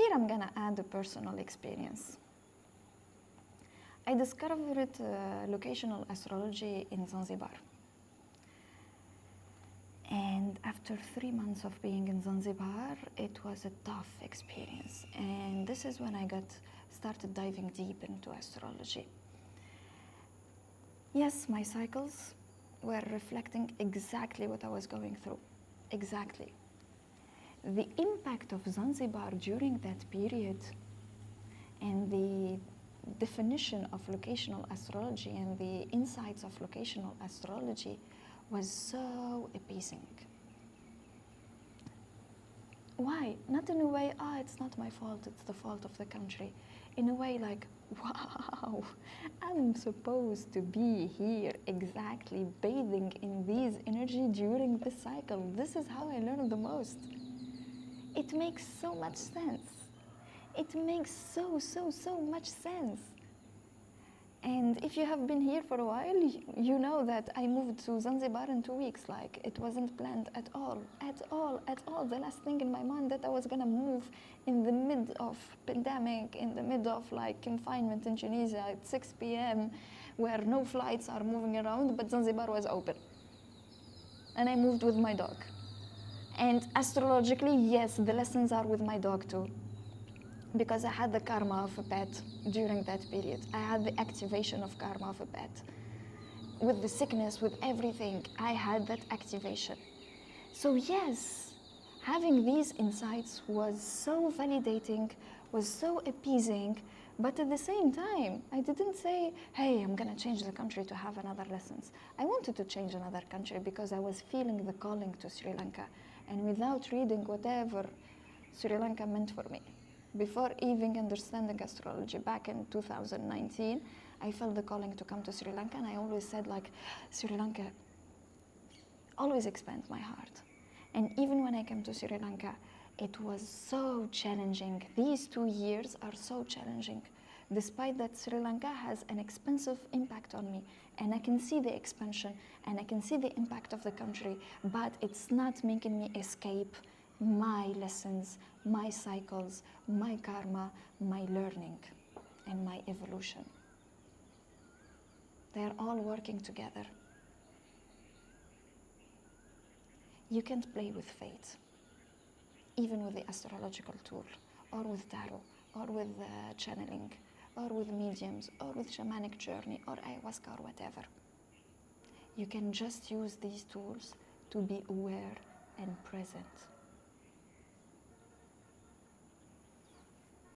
here I'm gonna add a personal experience. I discovered locational astrology in Zanzibar. And after 3 months of being in Zanzibar, it was a tough experience. And this is when I started diving deep into astrology. Yes, my cycles were reflecting exactly what I was going through. Exactly. The impact of Zanzibar during that period and the definition of locational astrology and the insights of locational astrology was so appeasing. Why? Not in a way, it's not my fault, it's the fault of the country. In a way like, wow, I'm supposed to be here exactly bathing in these energy during this cycle. This is how I learn the most. It makes so much sense. It makes so much sense. And if you have been here for a while, you know that I moved to Zanzibar in 2 weeks. Like, it wasn't planned at all. The last thing in my mind that I was gonna move in the mid of pandemic, in the mid of like confinement in Tunisia at 6 p.m. where no flights are moving around, but Zanzibar was open. And I moved with my dog. And astrologically, yes, the lessons are with my dog too. Because I had the karma of a pet during that period. I had the activation of karma of a pet. With the sickness, with everything, I had that activation. So yes, having these insights was so validating, was so appeasing, but at the same time, I didn't say, hey, I'm gonna change the country to have another lessons. I wanted to change another country because I was feeling the calling to Sri Lanka. And without reading whatever Sri Lanka meant for me, before even understanding astrology back in 2019, I felt the calling to come to Sri Lanka, and I always said like, Sri Lanka always expands my heart. And even when I came to Sri Lanka, it was so challenging. These 2 years are so challenging. Despite that, Sri Lanka has an expansive impact on me, and I can see the expansion, and I can see the impact of the country, but it's not making me escape my lessons, my cycles, my karma, my learning, and my evolution. They are all working together. You can't play with fate, even with the astrological tool, or with tarot, or with channeling, or with mediums, or with shamanic journey, or ayahuasca, or whatever. You can just use these tools to be aware and present.